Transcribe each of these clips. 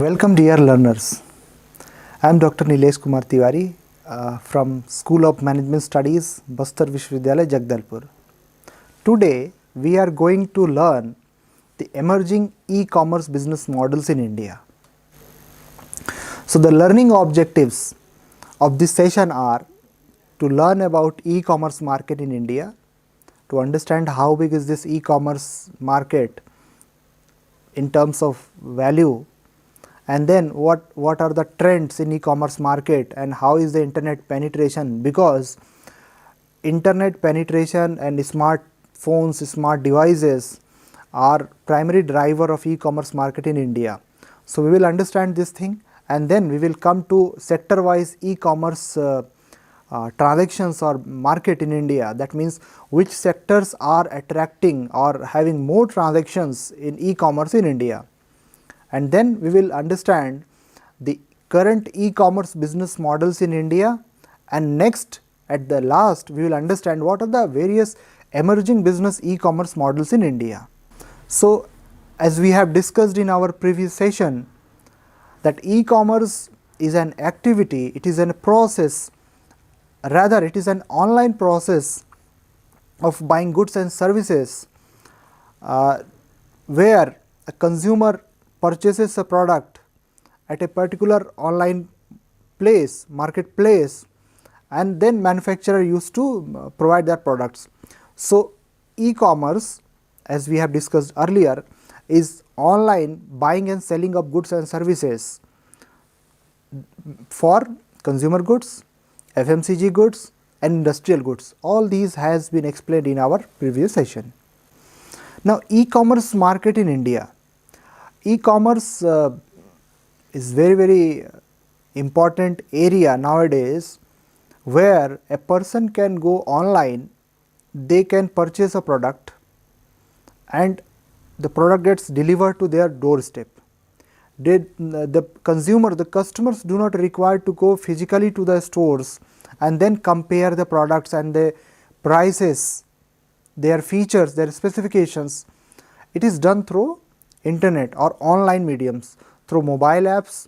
Welcome dear learners. I am Dr. Nilesh Kumar Tiwari from School of Management Studies, Bastar Vishwavidyalaya, Jagdalpur. Today we are going to learn the emerging e-commerce business models in India. So the learning objectives of this session are to learn about e-commerce market in India, to understand how big is this e-commerce market in terms of value, and then what are the trends in e-commerce market and how is the internet penetration, because internet penetration and smartphones, smart devices are primary driver of e-commerce market in India. So we will understand this thing, and then we will come to sector wise e-commerce transactions or market in India. That means which sectors are attracting or having more transactions in e-commerce in India. And then we will understand the current e-commerce business models in India, and next at the last we will understand what are the various emerging business e-commerce models in India. So as we have discussed in our previous session, that e-commerce is an activity, it is a process, rather it is an online process of buying goods and services where a consumer purchases a product at a particular online place, marketplace, and then manufacturer used to provide their products. So e-commerce, as we have discussed earlier, is online buying and selling of goods and services for consumer goods, FMCG goods and industrial goods. All these has been explained in our previous session. Now e-commerce market in India. E-commerce is very important area nowadays, where a person can go online, they can purchase a product and the product gets delivered to their doorstep. The consumer, the customers do not require to go physically to the stores and then compare the products and the prices, their features, their specifications. It is done through internet or online mediums, through mobile apps,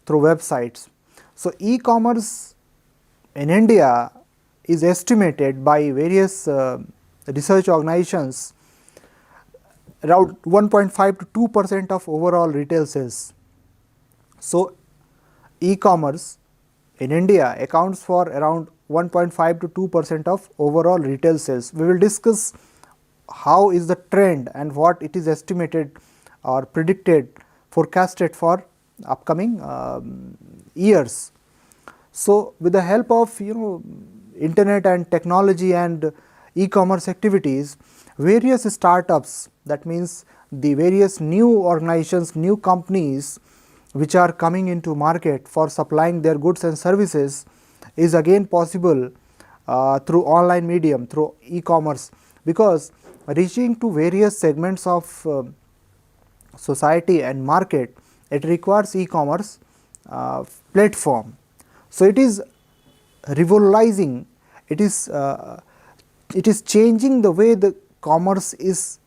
through websites. So e-commerce in India is estimated by various research organizations around 1.5 to 2% of overall retail sales. So e-commerce in India accounts for around 1.5 to 2% of overall retail sales. We will discuss how is the trend and what it is estimated or predicted, forecasted for upcoming years. So with the help of internet and technology and e-commerce activities, various startups, that means the various new organizations, new companies which are coming into market for supplying their goods and services, is again possible through online medium, through e-commerce, because reaching to various segments of society and market, it requires e-commerce platform. So it is revolutionizing, it is changing the way the commerce is,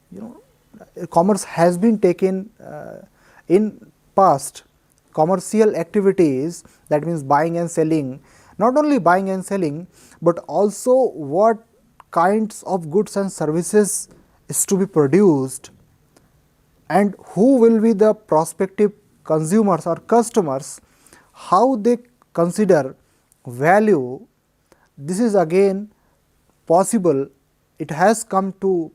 commerce has been taken in past. Commercial activities, that means buying and selling, not only buying and selling, but also what kinds of goods and services is to be produced and who will be the prospective consumers or customers, how they consider value. This is again possible, it has come to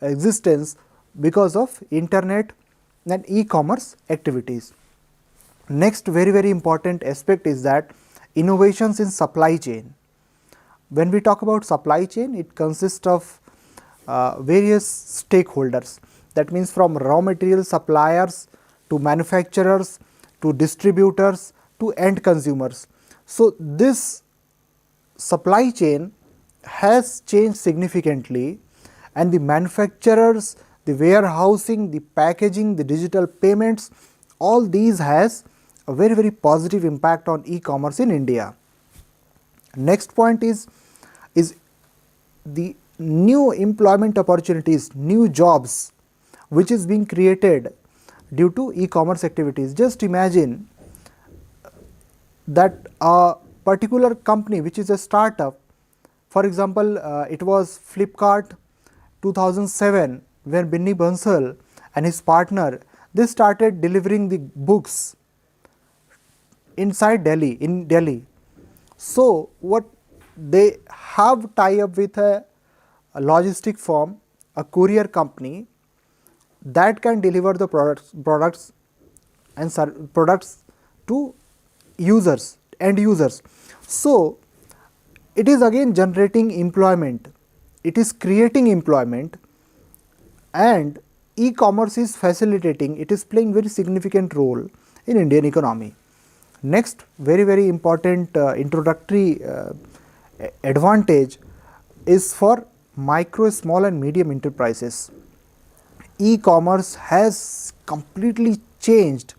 existence because of internet and e-commerce activities. Next very important aspect is that innovations in supply chain. When we talk about supply chain, it consists of various stakeholders, that means from raw material suppliers to manufacturers to distributors to end consumers. So this supply chain has changed significantly, and the manufacturers, the warehousing, the packaging, the digital payments, all these has a very positive impact on e-commerce in India. Next point is the new employment opportunities, new jobs which is being created due to e-commerce activities. Just imagine that a particular company which is a startup, for example, it was Flipkart 2007 when Binny Bansal and his partner, they started delivering the books inside Delhi, in Delhi. So, what they have tie up with a logistic firm, a courier company that can deliver the products and products to users, end users. So, it is again generating employment, it is creating employment, and e-commerce is facilitating, it is playing very significant role in Indian economy. Next very important introductory advantage is for micro, small and medium enterprises. E-commerce has completely changed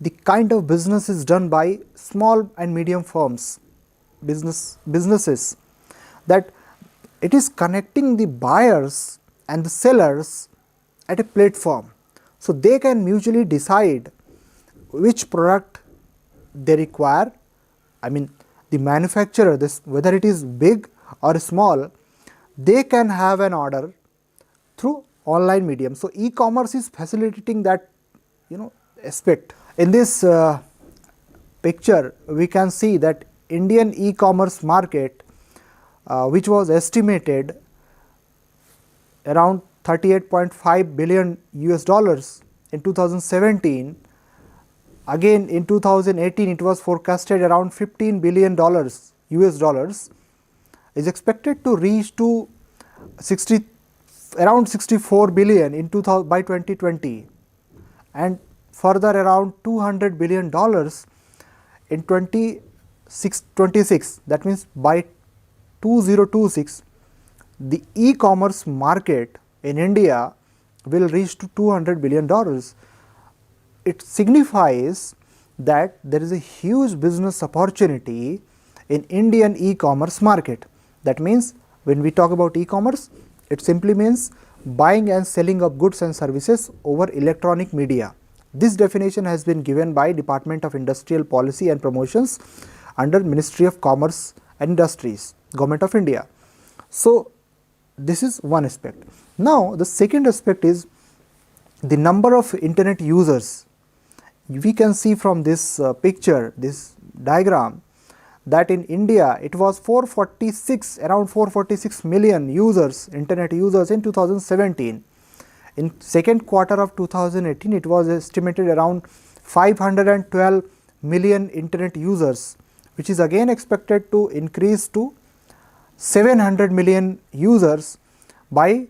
the kind of business is done by small and medium firms, businesses, that it is connecting the buyers and the sellers at a platform. So, they can mutually decide which product they require. I mean, the manufacturer, this whether it is big or small, they can have an order through online medium. So, e-commerce is facilitating that aspect. In this picture, we can see that Indian e-commerce market, which was estimated around 38.5 billion US dollars in 2017. Again in 2018 it was forecasted around 15 billion dollars US dollars, is expected to reach to around 64 billion in by 2020, and further around 200 billion dollars in 2026. That means by 2026 the e-commerce market in India will reach to 200 billion dollars. It signifies that there is a huge business opportunity in Indian e-commerce market. That means when we talk about e-commerce, it simply means buying and selling of goods and services over electronic media. This definition has been given by Department of Industrial Policy and Promotions under Ministry of Commerce and Industries, Government of India. So, this is one aspect. Now, the second aspect is the number of internet users. We can see from this picture, this diagram, that in India it was around 446 million users, internet users in 2017. In second quarter of 2018 it was estimated around 512 million internet users, which is again expected to increase to 700 million users by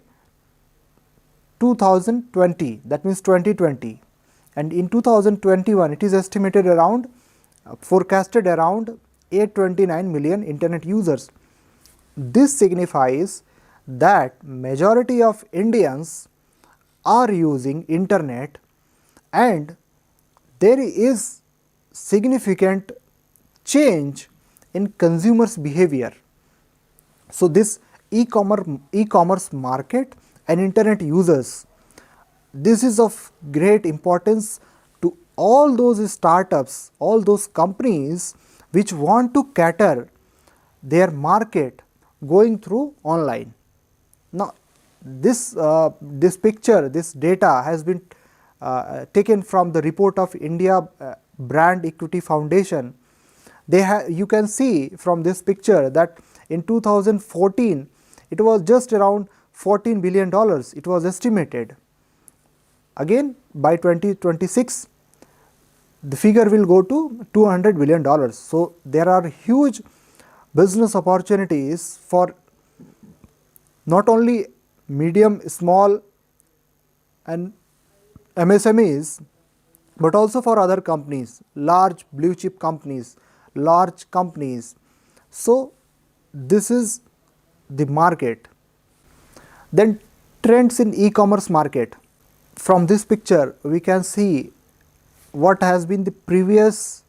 2020, that means 2020. And in 2021 it is estimated around, forecasted around 829 million internet users. This signifies that majority of Indians are using internet and there is significant change in consumers behavior. So, this e-commerce market and internet users, this is of great importance to all those startups, all those companies which want to cater their market going through online. Now, this picture, this data has been taken from the report of India Brand Equity Foundation. You can see from this picture that in 2014 it was just around $14 billion, it was estimated. Again by 2026 the figure will go to $200 billion. So, there are huge business opportunities for not only medium, small and MSMEs, but also for other companies, large blue chip companies, large companies. So, this is the market. Then trends in e-commerce market. From this picture we can see what has been the previous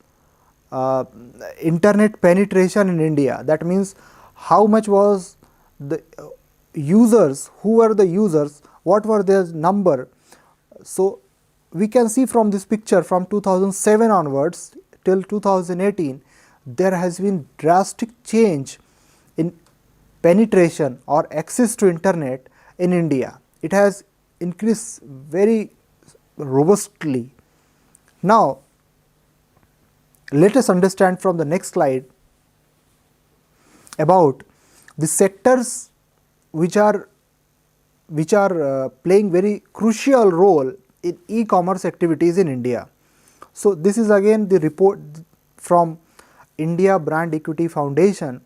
internet penetration in India. That means how much was the users, who were the users, what were their number. So, we can see from this picture from 2007 onwards till 2018, there has been drastic change in penetration or access to internet in India. It has increased very robustly. Now, let us understand from the next slide about the sectors which are playing very crucial role in e-commerce activities in India. So, this is again the report from India Brand Equity Foundation,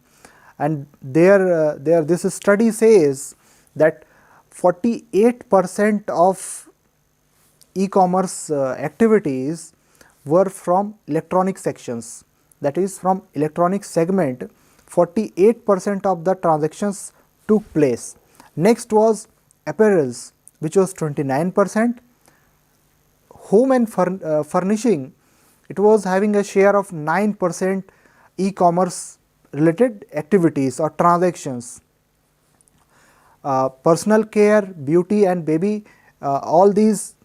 and there this study says that 48% of e-commerce activities were from electronic sections, that is from electronic segment 48% of the transactions took place. Next was apparels, which was 29%, home and furnishing, it was having a share of 9% e-commerce related activities or transactions. Personal care, beauty and baby, all these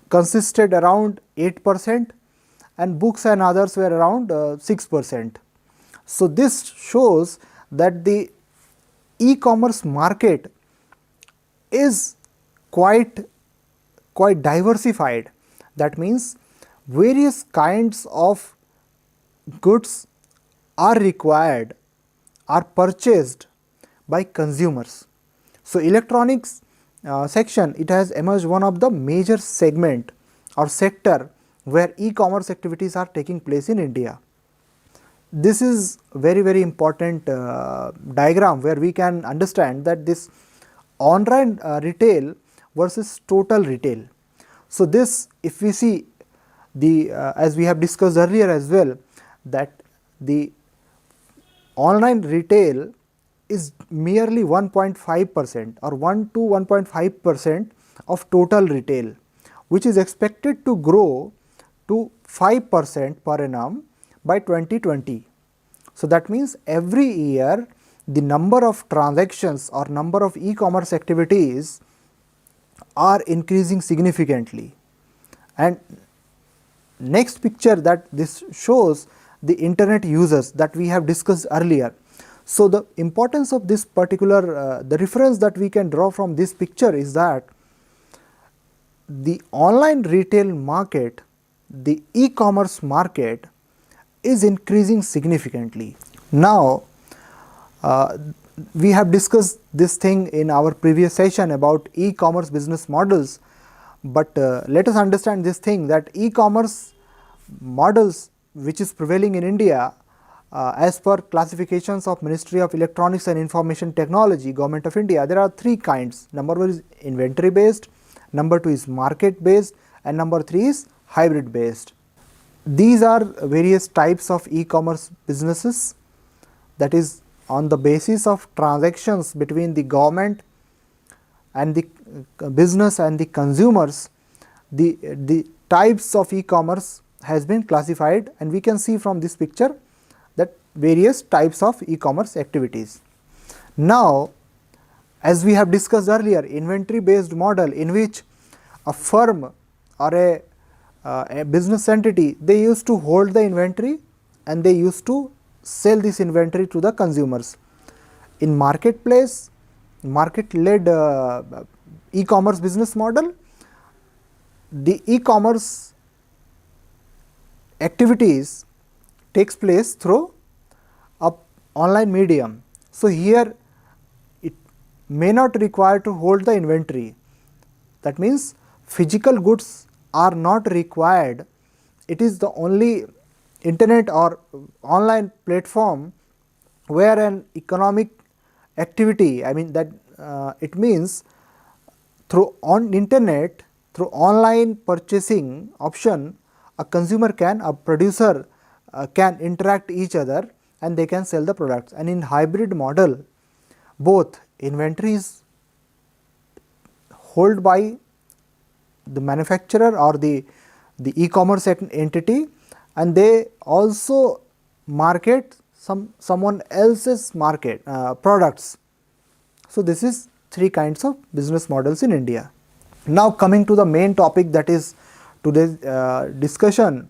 consisted around 8%, and books and others were around 6%. So, this shows that the e-commerce market is quite diversified. That means various kinds of goods are required, are purchased by consumers. So, electronics section, it has emerged one of the major segment or sector where e-commerce activities are taking place in India. This is very important diagram where we can understand that this online retail versus total retail. So, this if we see the as we have discussed earlier as well, that the online retail is merely 1.5% or 1 to 1.5% of total retail, which is expected to grow to 5% per annum by 2020. So, that means every year the number of transactions or number of e-commerce activities are increasing significantly. And next picture that this shows the internet users that we have discussed earlier. So, the importance of this particular the reference that we can draw from this picture is that the online retail market, the e-commerce market is increasing significantly. Now, we have discussed this thing in our previous session about e-commerce business models, but let us understand this thing that e-commerce models which is prevailing in India as per classifications of Ministry of Electronics and Information Technology, Government of India, there are three kinds. Number 1 is inventory based, number 2 is market based, and number 3 is hybrid based. These are various types of e-commerce businesses, that is on the basis of transactions between the government and the business and the consumers. The types of e-commerce has been classified, and we can see from this picture that various types of e-commerce activities. Now, as we have discussed earlier, inventory based model, in which a firm or a business entity, they used to hold the inventory and they used to sell this inventory to the consumers. In marketplace, market led e-commerce business model, the e-commerce activities takes place through a online medium. So, here it may not require to hold the inventory, that means physical goods are not required. It is the only internet or online platform where an economic activity, I mean that it means through on internet, through online purchasing option, a consumer can, a producer can interact each other and they can sell the products. And in hybrid model, both inventory is held by the manufacturer or the e-commerce entity, and they also market someone else's products. So, this is three kinds of business models in India. Now coming to the main topic, that is today's discussion,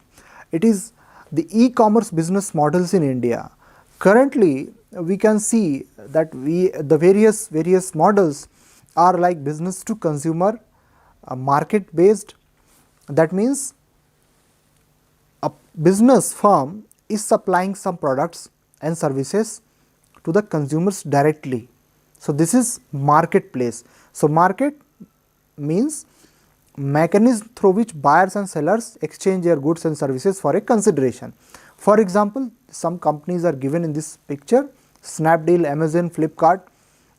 it is the e-commerce business models in India. Currently we can see that the various models are like business to consumer, market based. That means a business firm is supplying some products and services to the consumers directly. So this is marketplace. So market means mechanism through which buyers and sellers exchange their goods and services for a consideration. For example, some companies are given in this picture: Snapdeal, Amazon, Flipkart.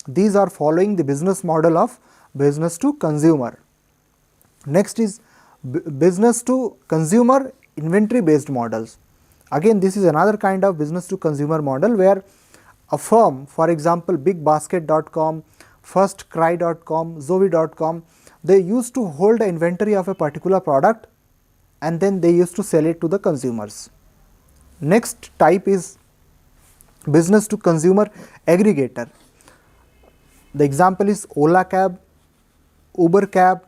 These are following the business model of business to consumer. Next is business to consumer inventory based models. Again, this is another kind of business to consumer model where a firm, for example bigbasket.com, firstcry.com, zoe.com, they used to hold an inventory of a particular product and then they used to sell it to the consumers. Next type is business to consumer aggregator. The example is Ola Cab, Uber Cab.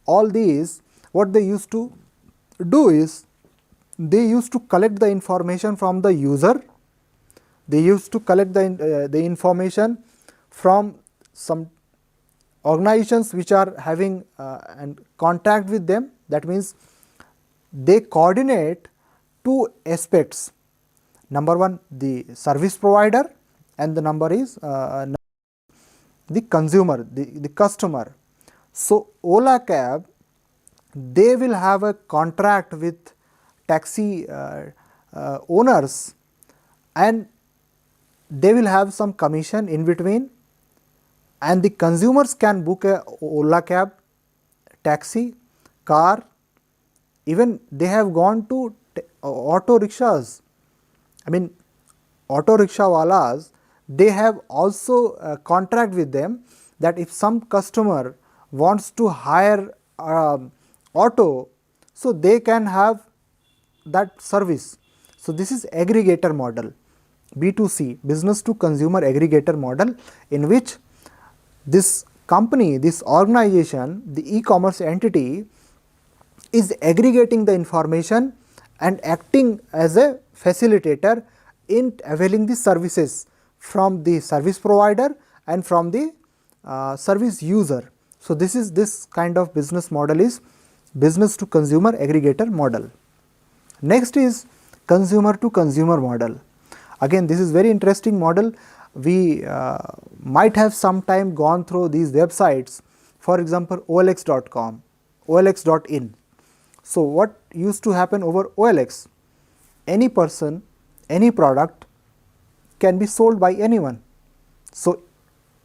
All these, what they used to do is they used to collect the information from the user. They used to collect the information from some organizations which are having and contact with them. That means they coordinate two aspects: number one the service provider, and the number is the consumer, the customer. So Ola Cab, they will have a contract with taxi owners, and they will have some commission in between, and the consumers can book a Ola Cab, taxi, car. Even they have gone to auto rickshaws. I mean, auto rickshaw walas, they have also a contract with them that if some customer wants to hire auto, so they can have that service. So this is aggregator model, B2C, business to consumer aggregator model, in which this company, this organization, the e-commerce entity is aggregating the information and acting as a facilitator in availing the services from the service provider and from the service user. So this kind of business model is business to consumer aggregator model. Next is consumer to consumer model. Again, this is very interesting model. We might have sometime gone through these websites, for example OLX.com, OLX.in. So what used to happen over OLX? Any person, any product can be sold by anyone. So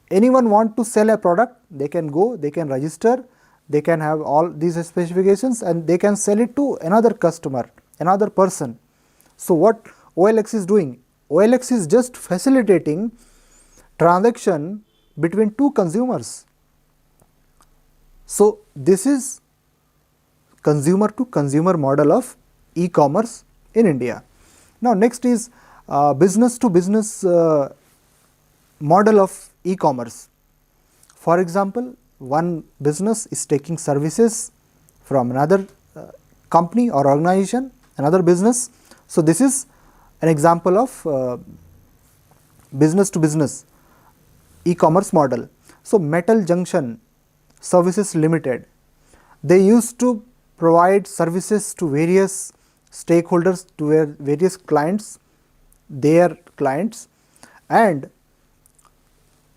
anyone want to sell a product, they can go, they can register, they can have all these specifications and they can sell it to another customer, another person. So what OLX is doing? OLX is just facilitating transaction between two consumers. So this is consumer to consumer model of e-commerce in India. Now next is business to business model of e-commerce. For example, one business is taking services from another company or organization, another business. So this is an example of business to business e-commerce model. So Metal Junction Services Limited, they used to provide services to various stakeholders, to various clients, their clients, and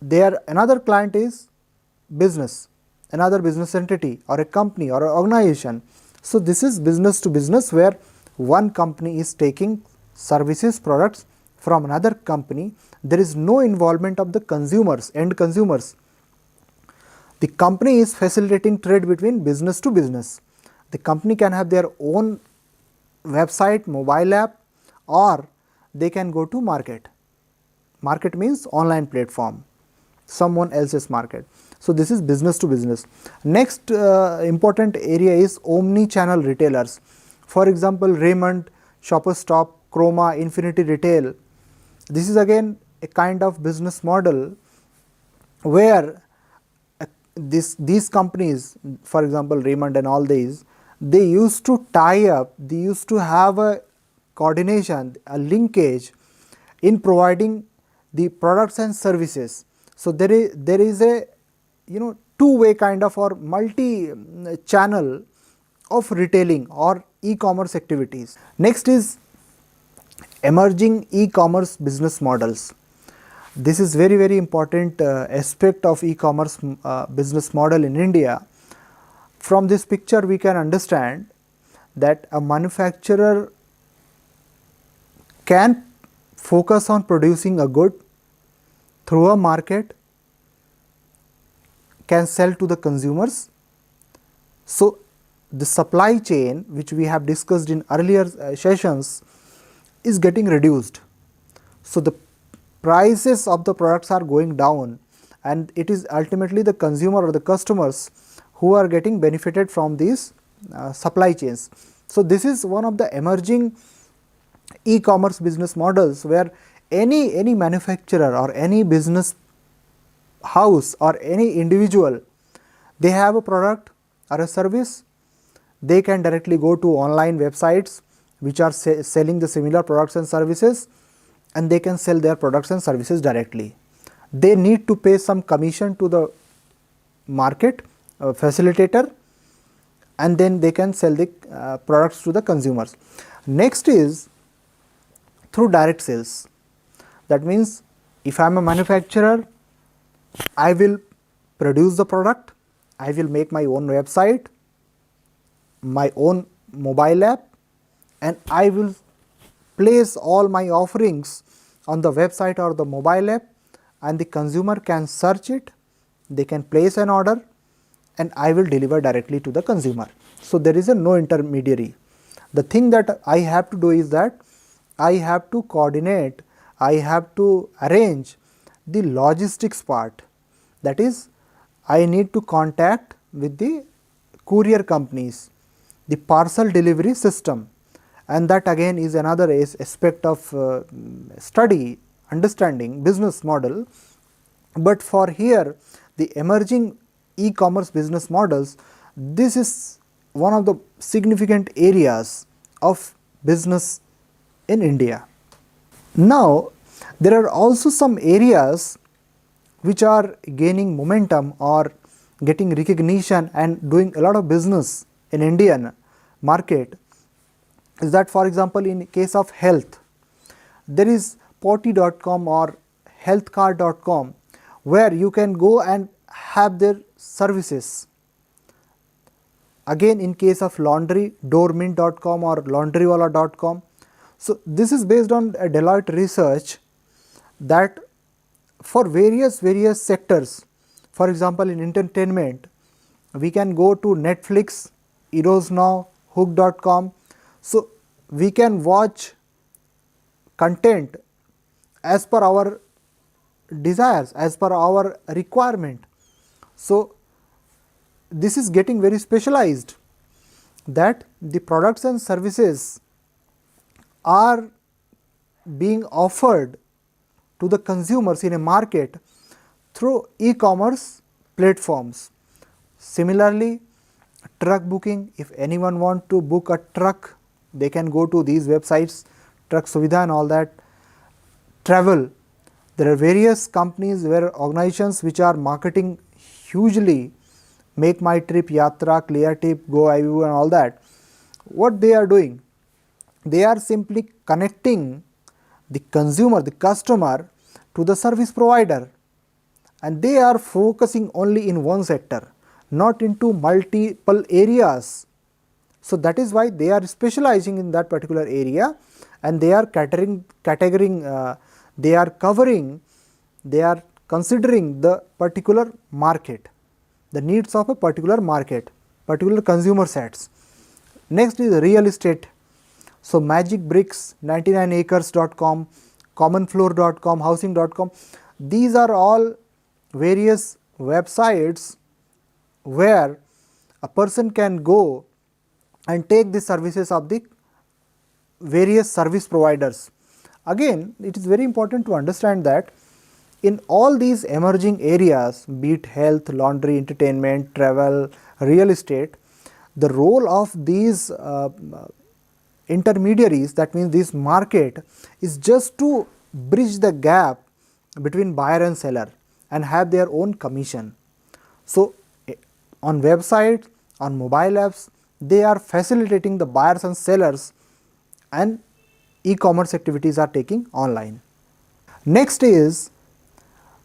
their another client is business, another business entity or a company or an organization. So this is business to business, where one company is taking services, products from another company. There is no involvement of the consumers, end consumers. The company is facilitating trade between business to business. The company can have their own website, mobile app, or they can go to market. Market means online platform, someone else's market. So this is business to business. Next important area is omni-channel retailers. For example, Raymond, Shoppers Stop, Chroma, Infinity Retail. This is again a kind of business model where these companies, for example Raymond and all these, they used to tie up, they used to have a coordination, a linkage in providing the products and services. So there is a two-way kind of or multi channel of retailing or e-commerce activities. Next is emerging e-commerce business models. This is very important aspect of e-commerce business model in India. From this picture we can understand that a manufacturer can focus on producing a good through a market, can sell to the consumers. So the supply chain, which we have discussed in earlier sessions, is getting reduced. So the prices of the products are going down, and it is ultimately the consumer or the customers who are getting benefited from these supply chains. So this is one of the emerging e-commerce business models, where any manufacturer or any business house or any individual, they have a product or a service, they can directly go to online websites which are selling the similar products and services, and they can sell their products and services directly. They need to pay some commission to the market facilitator, and then they can sell the products to the consumers. Next is through direct sales. That means if I am a manufacturer, I will produce the product, I will make my own website, my own mobile app, and I will place all my offerings on the website or the mobile app, and the consumer can search it, they can place an order, and I will deliver directly to the consumer. So there is no intermediary. The thing that I have to do is that I have to coordinate, I have to arrange the logistics part. That is, I need to contact with the courier companies, the parcel delivery system, and that again is another aspect of study, understanding business model. But for here, the emerging e-commerce business models, this is one of the significant areas of business in India. Now there are also some areas which are gaining momentum or getting recognition and doing a lot of business in Indian market. Is that, for example, in case of health, there is Poti.com or healthcard.com, where you can go and have their services. Again, in case of laundry, doormint.com or laundrywala.com. So this is based on a Deloitte research that for various sectors, for example in entertainment, we can go to Netflix, Eros Now, Hook.com. So we can watch content as per our desires, as per our requirement. So this is getting very specialized, that the products and services are being offered to the consumers in a market through e-commerce platforms. Similarly, truck booking, if anyone want to book a truck, they can go to these websites, Truck Suvidha and all that. Travel, there are various companies where organizations which are marketing hugely, Make My Trip, Yatra, Cleartip, GoIView and all that. What they are doing? They are simply connecting the consumer, the customer, to the service provider, and they are focusing only in one sector, not into multiple areas. So that is why they are specializing in that particular area, and they are they are covering, they are considering the particular market, the needs of a particular market, particular consumer sets. Next is real estate. So Magic Bricks, 99acres.com, commonfloor.com, housing.com, these are all various websites where a person can go and take the services of the various service providers. Again, it is very important to understand that in all these emerging areas, be it health, laundry, entertainment, travel, real estate, the role of these intermediaries, that means this market, is just to bridge the gap between buyer and seller and have their own commission. So, on websites, on mobile apps, they are facilitating the buyers and sellers, and e-commerce activities are taking online. Next is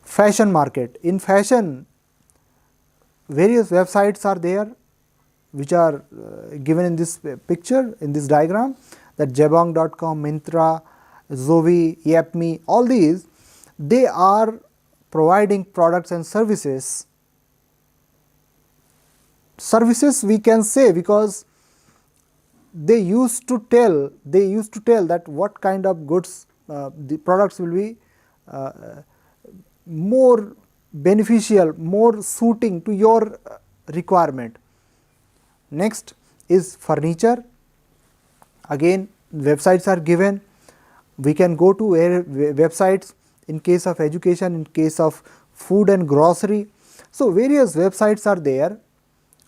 fashion market. In fashion, various websites are there which are given in this picture, in this diagram, that Jabong.com, Myntra, Zovi, Yapme, all these, they are providing products and services. Services we can say, because they used to tell that what kind of goods, the products will be more beneficial, more suiting to your requirement. Next is furniture. Again, websites are given. We can go to websites in case of education, in case of food and grocery. So, various websites are there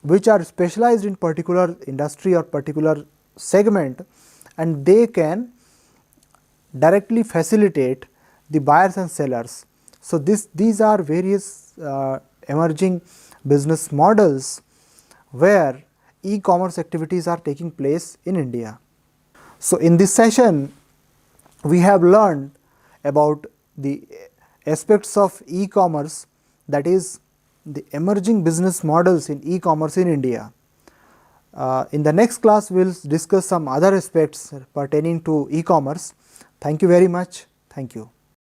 which are specialized in particular industry or particular segment, and they can directly facilitate the buyers and sellers. So, these are various emerging business models where e-commerce activities are taking place in India. So, in this session we have learned about the aspects of e-commerce, that is the emerging business models in e-commerce in India. In the next class we will discuss some other aspects pertaining to e-commerce. Thank you very much. Thank you.